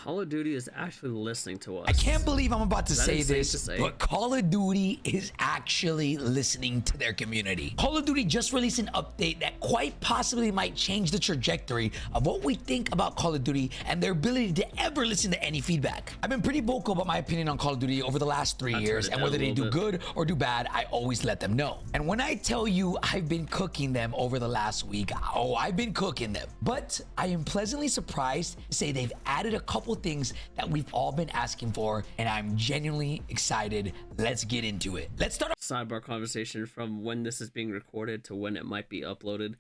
Call of Duty is actually listening to us. I can't believe I'm about to Is that say insane this, to say? but Call of Duty is actually listening to their community. Call of Duty just released an update that quite possibly might change the trajectory of what we think about Call of Duty and their ability to ever listen to any feedback. I've been pretty vocal about my opinion on Call of Duty over the last 3 years, and whether they do good or do bad, I always let them know. And when I tell you I've been cooking them over the last week, oh, I've been cooking them. But I am pleasantly surprised to say they've added a couple things that we've all been asking for, and I'm genuinely excited. Let's get into it. Let's start. Sidebar conversation from when this is being recorded to when it might be uploaded.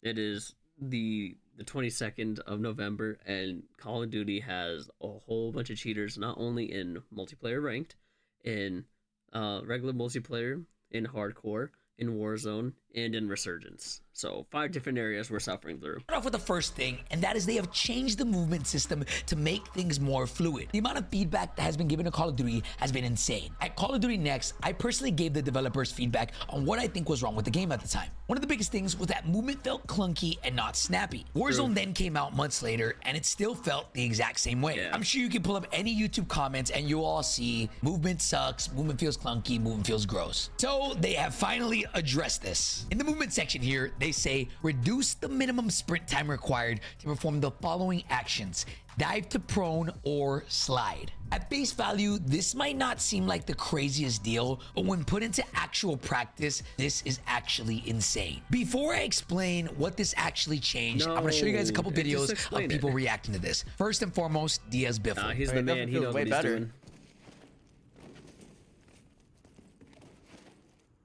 It is the 22nd of November, and Call of Duty has a whole bunch of cheaters, not only in multiplayer ranked, in regular multiplayer, in hardcore, in Warzone, and in Resurgence. So 5 different areas we're suffering through. Start off with the first thing, and that is they have changed the movement system to make things more fluid. The amount of feedback that has been given to Call of Duty has been insane. At Call of Duty Next, I personally gave the developers feedback on what I think was wrong with the game at the time. One of the biggest things was that movement felt clunky and not snappy. Warzone then came out months later, and it still felt the exact same way. Yeah. I'm sure you can pull up any YouTube comments and you'll all see movement sucks, movement feels clunky, movement feels gross. So they have finally addressed this. In the movement section here, they say reduce the minimum sprint time required to perform the following actions: dive to prone or slide. At face value, this might not seem like the craziest deal, but when put into actual practice, this is actually insane. Before I explain what this actually changed, I'm gonna show you guys a couple videos of people reacting to this. First and foremost, Diaz Biffle. He's the man. He knows what he's doing.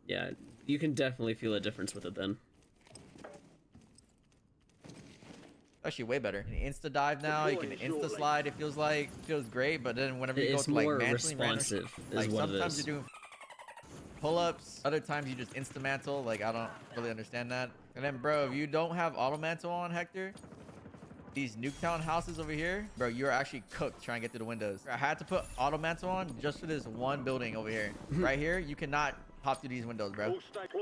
Yeah, you can definitely feel a difference with it then. Actually way better. You can insta dive now, you can insta slide. It feels great, but then whenever you go to like responsive like sometimes you're doing pull-ups, other times you just insta mantle. Like I don't really understand that. And then bro, if you don't have auto mantle on, Hector, these Nuketown houses over here, bro, you're actually cooked trying to get through the windows. I had to put auto mantle on just for this one building over here. Right here, you cannot hop through these windows, bro,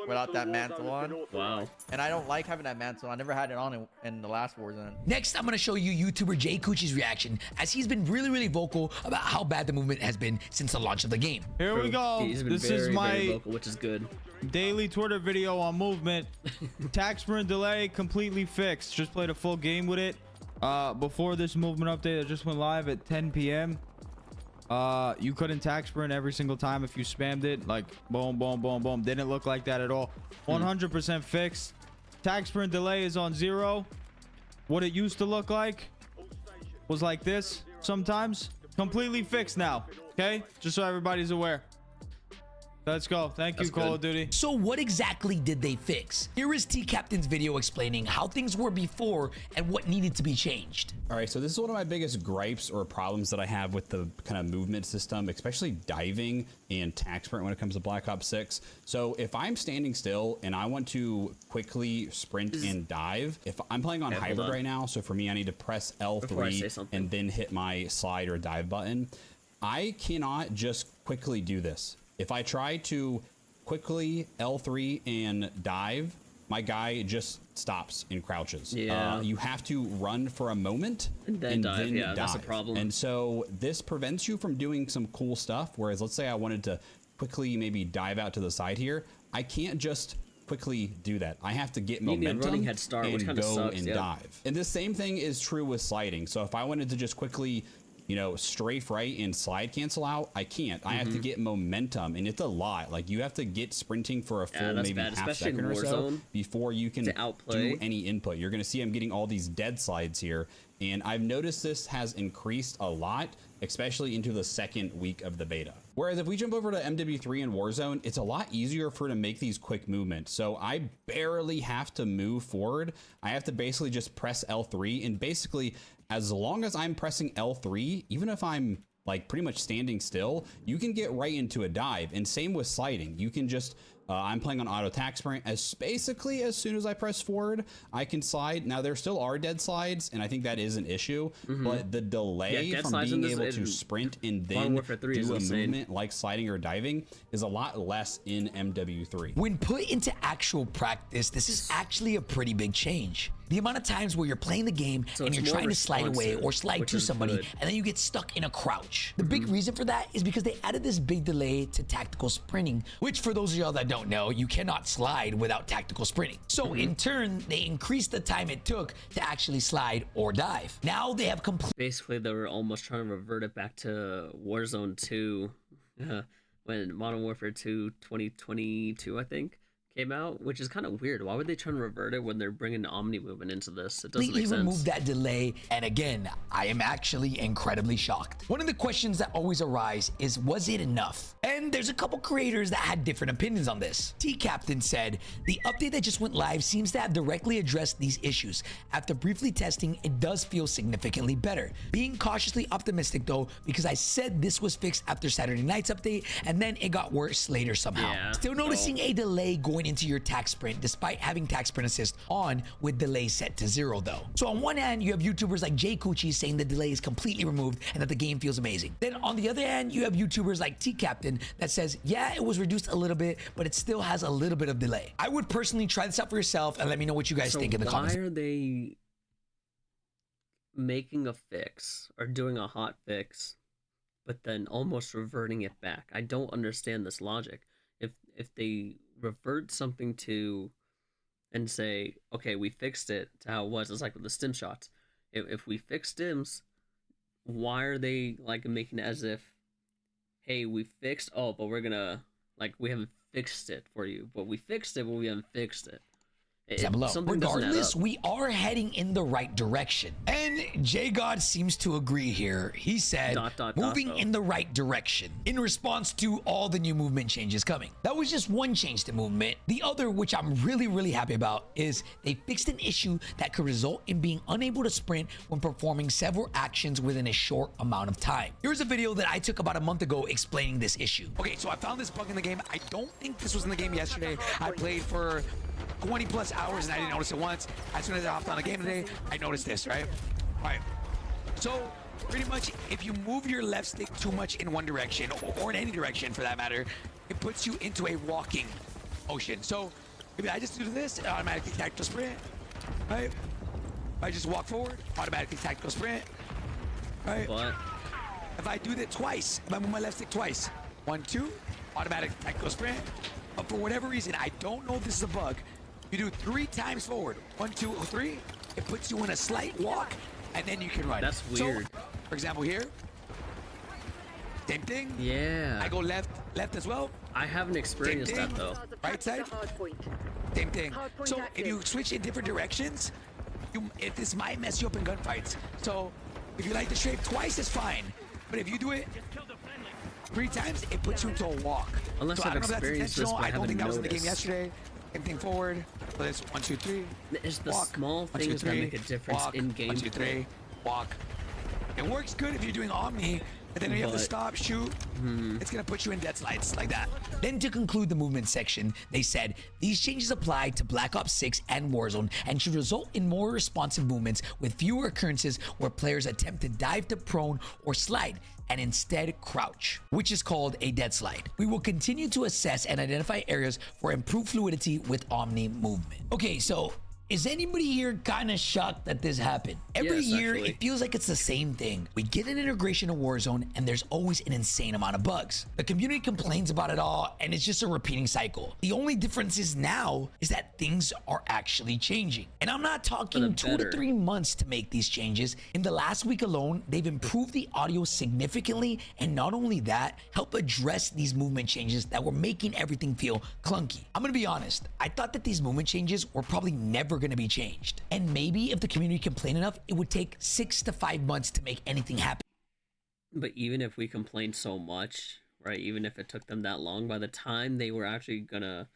without that mantle on. Wow. And I don't like having that mantle. I never had it on in the last Warzone. Next, I'm going to show you YouTuber Jay Coochie's reaction, as he's been really vocal about how bad the movement has been since the launch of the game. Here we go. This is my vocal, which is good. Daily Twitter video on movement. Tax sprint delay completely fixed. Just played a full game with it. Before this movement update that just went live at 10 p.m. You couldn't tax sprint every single time if you spammed it, like boom boom boom boom. Didn't look like that at all. 100% fixed. Tax sprint delay is on 0. What it used to look like was like this sometimes. Completely fixed now. Okay, just so everybody's aware. Let's go. Thank you, Call of Duty. So what exactly did they fix? Here is T-Captain's video explaining how things were before and what needed to be changed. All right, so this is one of my biggest gripes or problems that I have with the kind of movement system, especially diving and tax sprint when it comes to Black Ops 6. So if I'm standing still and I want to quickly sprint and dive, if I'm playing on hybrid right now, so for me, I need to press L3 and then hit my slide or dive button. I cannot just quickly do this. If I try to quickly L3 and dive, my guy just stops and crouches. Yeah. You have to run for a moment and then dive. Yeah, that's a problem. And so this prevents you from doing some cool stuff. Whereas let's say I wanted to quickly maybe dive out to the side here. I can't just quickly do that. I have to get momentum head start, and which kind of go sucks, and dive. And the same thing is true with sliding. So if I wanted to just quickly, you know, strafe right and slide cancel out, I can't. I have to get momentum, and it's a lot. Like you have to get sprinting for a full maybe half second or so before you can do any input. You're going to see I'm getting all these dead slides here, and I've noticed this has increased a lot, especially into the second week of the beta. Whereas if we jump over to MW3 and Warzone, it's a lot easier for to make these quick movements. So I barely have to move forward. I have to basically just press L3, and basically as long as I'm pressing L3, even if I'm like pretty much standing still, you can get right into a dive. And same with sliding. You can just I'm playing on auto tack sprint. Basically as soon as I press forward, I can slide. Now there still are dead slides, and I think that is an issue, but the delay from being able to sprint and then do a movement like sliding or diving is a lot less in MW3. When put into actual practice, this is actually a pretty big change. The amount of times where you're playing the game So and it's you're more trying to slide away responsive, or slide which to is somebody, good. and then you get stuck in a crouch. The big reason for that is because they added this big delay to tactical sprinting, which for those of y'all that don't know, you cannot slide without tactical sprinting. So in turn, they increased the time it took to actually slide or dive. Now they have complete Basically, they were almost trying to revert it back to Warzone 2, when Modern Warfare 2 2022, I think, came out, which is kind of weird. Why would they try to revert it when they're bringing Omni movement into this? It doesn't make completely remove sense. that delay. And again, I am actually incredibly shocked. One of the questions that always arise is, was it enough? And there's a couple creators that had different opinions on this. T-Captain said, the update that just went live seems to have directly addressed these issues. After briefly testing, it does feel significantly better. Being cautiously optimistic though, because I said this was fixed after Saturday night's update, and then it got worse later somehow. Yeah, Still noticing a delay going into your tac sprint despite having tac sprint assist on with delay set to 0 though. So on one hand, you have YouTubers like Jay Coochie saying the delay is completely removed and that the game feels amazing. Then on the other hand, you have YouTubers like T-Captain that says, yeah, it was reduced a little bit, but it still has a little bit of delay. I would personally try this out for yourself and let me know what you guys So think in the comments. why are they making a fix or doing a hot fix, but then almost reverting it back? I don't understand this logic. If they revert something to and say, okay, we fixed it to how it was, it's like with the stim shots. If we fix stims, why are they like making it as if, hey, we fixed, oh, but we're gonna, like, we haven't fixed it for you, but we fixed it, but we haven't fixed it. Down below. Something doesn't add Regardless, up. we are heading in the right direction. And J God seems to agree here. He said, moving though. in the right direction in response to all the new movement changes coming. That was just one change to movement. The other, which I'm really happy about, is they fixed an issue that could result in being unable to sprint when performing several actions within a short amount of time. Here's a video that I took about a month ago explaining this issue. Okay, so I found this bug in the game. I don't think this was in the game yesterday. I played for 20 plus hours and I didn't notice it once. As soon as I hopped on the game today, I noticed this, right? All right. So pretty much if you move your left stick too much in one direction or in any direction for that matter, it puts you into a walking motion. So if I just do this, it automatically tactical sprint, right? If I just walk forward, automatically tactical sprint, right? But If I do that twice, if I move my left stick twice, 1, 2, automatic tactical sprint. But for whatever reason, I don't know if this is a bug. You do 3 times forward, 1, 2, 3. It puts you in a slight walk, and then you can run. That's weird. So, for example, here, same thing. yeah, I go left as well. I haven't experienced Same that thing. though. Right side, same thing. So if you switch in different directions, this might mess you up in gunfights. So if you like to strafe twice, it's fine. But if you do it 3 times, it puts you into a walk. Unless so I I've don't know if that's experienced this, intentional. but I I don't think that was in the game haven't noticed. yesterday. Same thing forward. So it's 1, 2, 3. It's the walk. small 1, 2, things that 3, make a difference walk. in 1, 2, 3, gameplay. walk. It works good if you're doing Omni, but then when you have to But- stop, shoot, it's gonna put you in dead slides like that. Then to conclude the movement section, they said these changes apply to Black Ops 6 and Warzone and should result in more responsive movements with fewer occurrences where players attempt to dive to prone or slide and instead crouch, which is called a dead slide. We will continue to assess and identify areas for improved fluidity with Omni movement. Okay, so is anybody here kind of shocked that this happened? Every Yes, year, actually. it feels like it's the same thing. We get an integration of Warzone, and there's always an insane amount of bugs. The community complains about it all, and it's just a repeating cycle. The only difference is now is that things are actually changing. And I'm not talking 2 to better. 3 months to make these changes. In the last week alone, they've improved the audio significantly, and not only that, help address these movement changes that were making everything feel clunky. I'm gonna be honest, I thought that these movement changes were probably never gonna be changed. And maybe if the community complained enough, it would take 6 to 5 months to make anything happen. But even if we complained so much, right, even if it took them that long, by the time they were actually gonna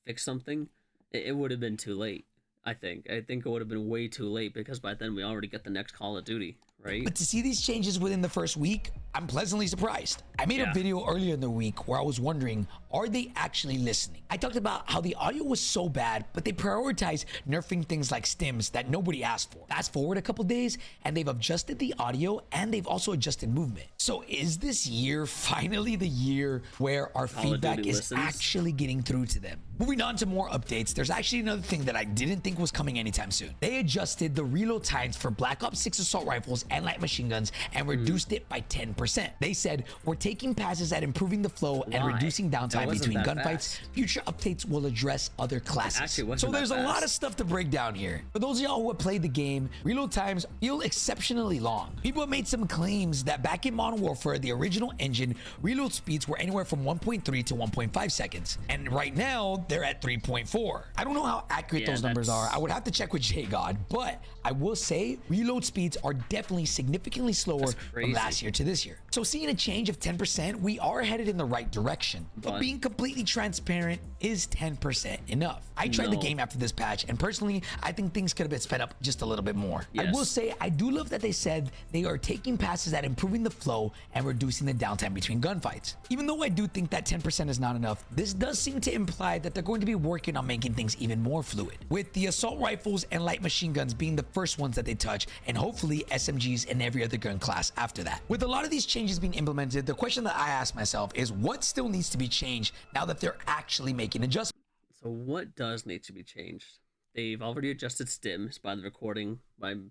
fix something, it would have been too late. I think it would have been way too late because by then we already get the next Call of Duty, right? But to see these changes within the first week, I'm pleasantly surprised. I made a video earlier in the week where I was wondering, are they actually listening? I talked about how the audio was so bad, but they prioritized nerfing things like stims that nobody asked for. Fast forward a couple days, and they've adjusted the audio, and they've also adjusted movement. So is this year finally the year where our feedback is actually getting through to them? Moving on to more updates, there's actually another thing that I didn't think was coming anytime soon. They adjusted the reload times for Black Ops 6 assault rifles and light machine guns and reduced it by 10%. They said, we're taking passes at improving the flow and reducing downtime between gunfights. Future updates will address other classes. So there's a lot of stuff to break down here. For those of y'all who have played the game, reload times feel exceptionally long. People have made some claims that back in Modern Warfare, the original engine, reload speeds were anywhere from 1.3 to 1.5 seconds. And right now, they're at 3.4. I don't know how accurate those numbers are. I would have to check with JGod, but I will say reload speeds are definitely significantly slower from last year to this year. So seeing a change of 10%, we are headed in the right direction. But being completely transparent, is 10% enough? I tried the game after this patch, and personally, I think things could have been sped up just a little bit more. I will say, I do love that they said they are taking passes at improving the flow and reducing the downtime between gunfights. Even though I do think that 10% is not enough, this does seem to imply that they're going to be working on making things even more fluid, with the assault rifles and light machine guns being the first ones that they touch, and hopefully SMGs and every other gun class after that. With a lot of these changes being implemented, the question that I ask myself is, what still needs to be changed now that they're actually making adjustments? So what does need to be changed? They've already adjusted stims by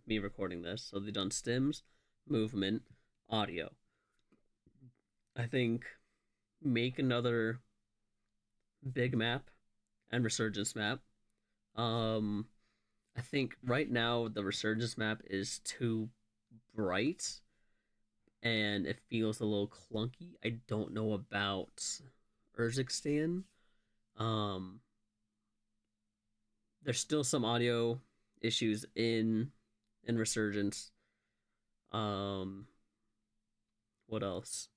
me recording this. So they've done stims, movement, audio. I think make another big map and resurgence map. I think right now the resurgence map is too bright and it feels a little clunky. I don't know about Urzikstan. There's still some audio issues in Resurgence. What else?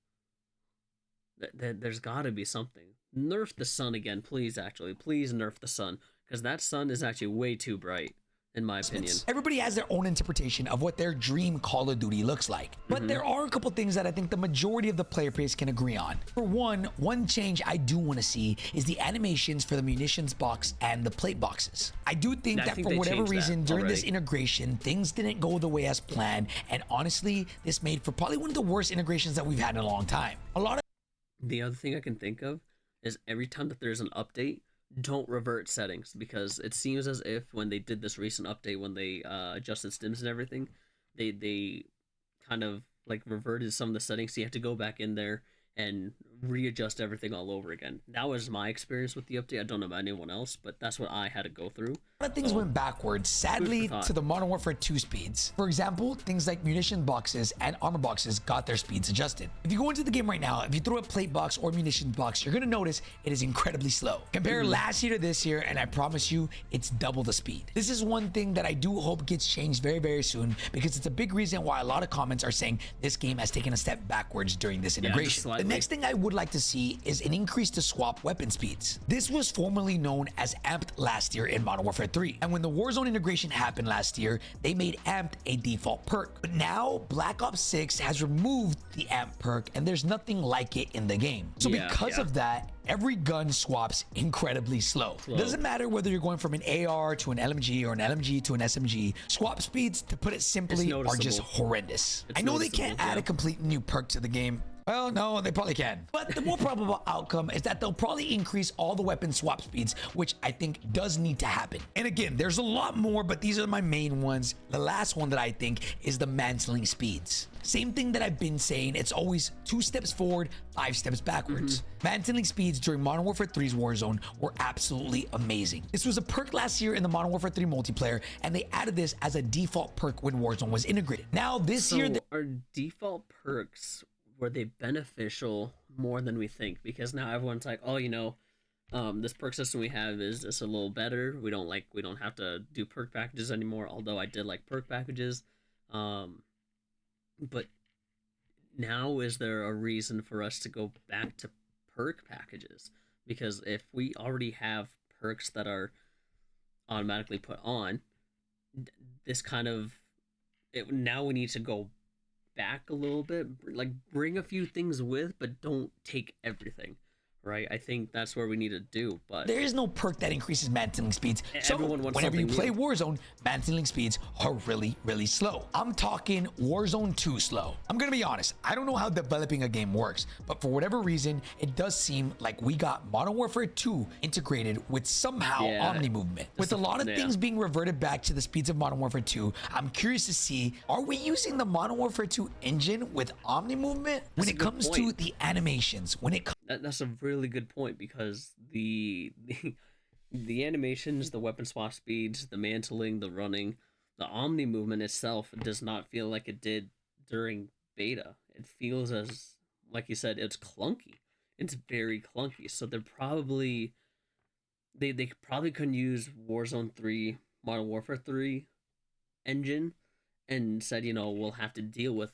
There's got to be something. Nerf the sun again, please. Actually, please nerf the sun, because that sun is actually way too bright, in my opinion. Everybody has their own interpretation of what their dream Call of Duty looks like. But there are a couple things that I think the majority of the player base can agree on. For one change I do want to see is the animations for the munitions box and the plate boxes. I do think that for whatever reason during this integration, things didn't go the way as planned. And honestly, this made for probably one of the worst integrations that we've had in a long time. The other thing I can think of is every time that there's an update, don't revert settings, because it seems as if when they did this recent update, when they adjusted stims and everything, they kind of like reverted some of the settings, so you have to go back in there and readjust everything all over again. That was my experience with the update. I don't know about anyone else, but that's what I had to go through. A lot of things went backwards, sadly, to the Modern Warfare 2 speeds. For example, things like munition boxes and armor boxes got their speeds adjusted. If you go into the game right now, if you throw a plate box or munition box, you're gonna notice it is incredibly slow. Compare last year to this year, and I promise you, it's double the speed. This is one thing that I do hope gets changed very, very soon, because it's a big reason why a lot of comments are saying this game has taken a step backwards during this integration. The next thing I would like to see is an increase to swap weapon speeds. This was formerly known as Amped last year in Modern Warfare 3. And when the Warzone integration happened last year, they made Amped a default perk. But now Black Ops 6 has removed the Amp perk, and there's nothing like it in the game. So because of that, every gun swaps incredibly slow. Doesn't matter whether you're going from an AR to an LMG or an LMG to an SMG, swap speeds, to put it simply, are just horrendous. I know they can't add a complete new perk to the game. Well, no, they probably can. But the more probable outcome is that they'll probably increase all the weapon swap speeds, which I think does need to happen. And again, there's a lot more, but these are my main ones. The last one that I think is the mantling speeds. Same thing that I've been saying, it's always 2 steps forward, 5 steps backwards. Mantling speeds during Modern Warfare 3's Warzone were absolutely amazing. This was a perk last year in the Modern Warfare 3 multiplayer, and they added this as a default perk when Warzone was integrated. Now this year, our default perks, were they beneficial more than we think? Because now everyone's like, oh, you know, this perk system we have is just a little better. We don't have to do perk packages anymore, although I did like perk packages. But now is there a reason for us to go back to perk packages? Because if we already have perks that are automatically put on, this kind of now we need to go back a little bit, like bring a few things with, but don't take everything, right? I think that's where we need to do. But There is no perk that increases mantling speeds. So everyone wants whenever you something play new. Warzone, mantling speeds are really, really slow. I'm talking Warzone 2 slow. I'm gonna be honest, I don't know how developing a game works, but for whatever reason, it does seem like we got Modern Warfare 2 integrated with somehow Yeah, Omni movement. With a lot of things being reverted back to the speeds of Modern Warfare 2, I'm curious to see, are we using the Modern Warfare 2 engine with Omni movement when That's a it good comes to point. the animations, when it That's a really good point because the animations, the weapon swap speeds, the mantling, the running, the omni movement itself does not feel like it did during beta. It feels as, like you said, it's clunky. It's very clunky. So they're probably they probably couldn't use Warzone 3, Modern Warfare 3 engine, and said, we'll have to deal with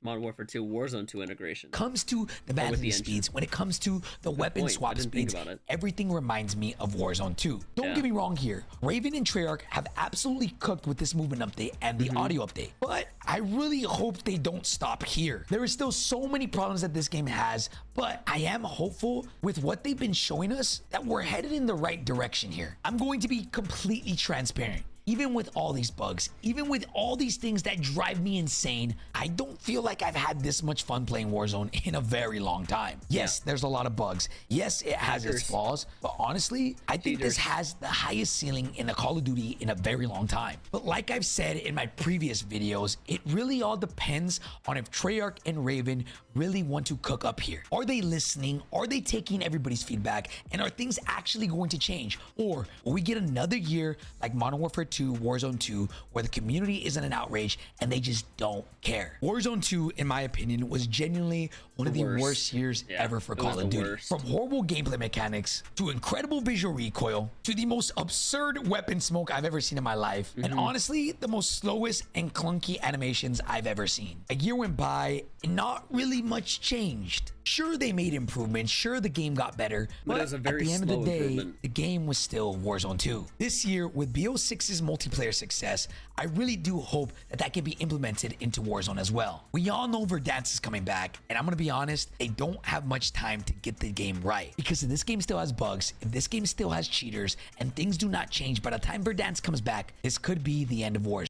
Modern Warfare 2 Warzone 2 integration. comes to the Or with the mantling engine. speeds, when it comes to the weapon point. I swap didn't think speeds, about it. everything reminds me of Warzone 2. Don't Yeah. get me wrong here. Raven and Treyarch have absolutely cooked with this movement update and the audio update, but I really hope they don't stop here. There are still so many problems that this game has, but I am hopeful with what they've been showing us that we're headed in the right direction here. I'm going to be completely transparent. Even with all these bugs, even with all these things that drive me insane, I don't feel like I've had this much fun playing Warzone in a very long time. Yes, there's a lot of bugs. Yes, it has its Hackers. flaws, but honestly, I think this Cheaters. has the highest ceiling in a Call of Duty in a very long time. But like I've said in my previous videos, it really all depends on if Treyarch and Raven really want to cook up here. Are they listening? Are they taking everybody's feedback? And are things actually going to change? Or will we get another year like Modern Warfare 2, Warzone 2, where the community isn't an outrage and they just don't care? Warzone 2, in my opinion, was genuinely one of the worst years Yeah, ever for it was Call of the Duty. worst. From horrible gameplay mechanics to incredible visual recoil to the most absurd weapon smoke I've ever seen in my life. And honestly, the most slowest and clunky animations I've ever seen. A year went by and not really much changed. Sure, they made improvements. Sure, the game got better. But But it was a at very the end of the slow day, improvement. the game was still Warzone 2. This year, with BO6's multiplayer success, I really do hope that that can be implemented into Warzone as well. We all know Verdansk is coming back, and I'm gonna be honest, they don't have much time to get the game right. Because if this game still has bugs, if this game still has cheaters, and things do not change by the time Verdansk comes back, this could be the end of Warzone.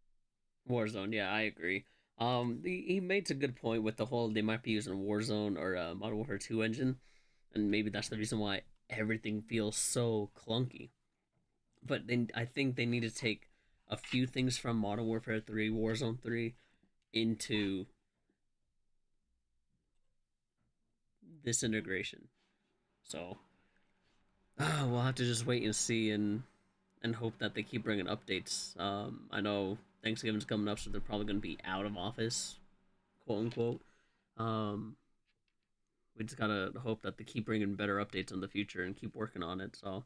Warzone, yeah, I agree. He made a good point with the whole they might be using Warzone or Modern Warfare 2 engine, and maybe that's the reason why everything feels so clunky. But then I think they need to take a few things from Modern Warfare 3, Warzone 3 into this integration. So we'll have to just wait and see and hope that they keep bringing updates. I know Thanksgiving's coming up, so they're probably going to be out of office, quote unquote. Um, we just gotta hope that they keep bringing better updates in the future and keep working on it. So,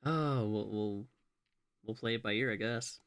we'll play it by ear, I guess.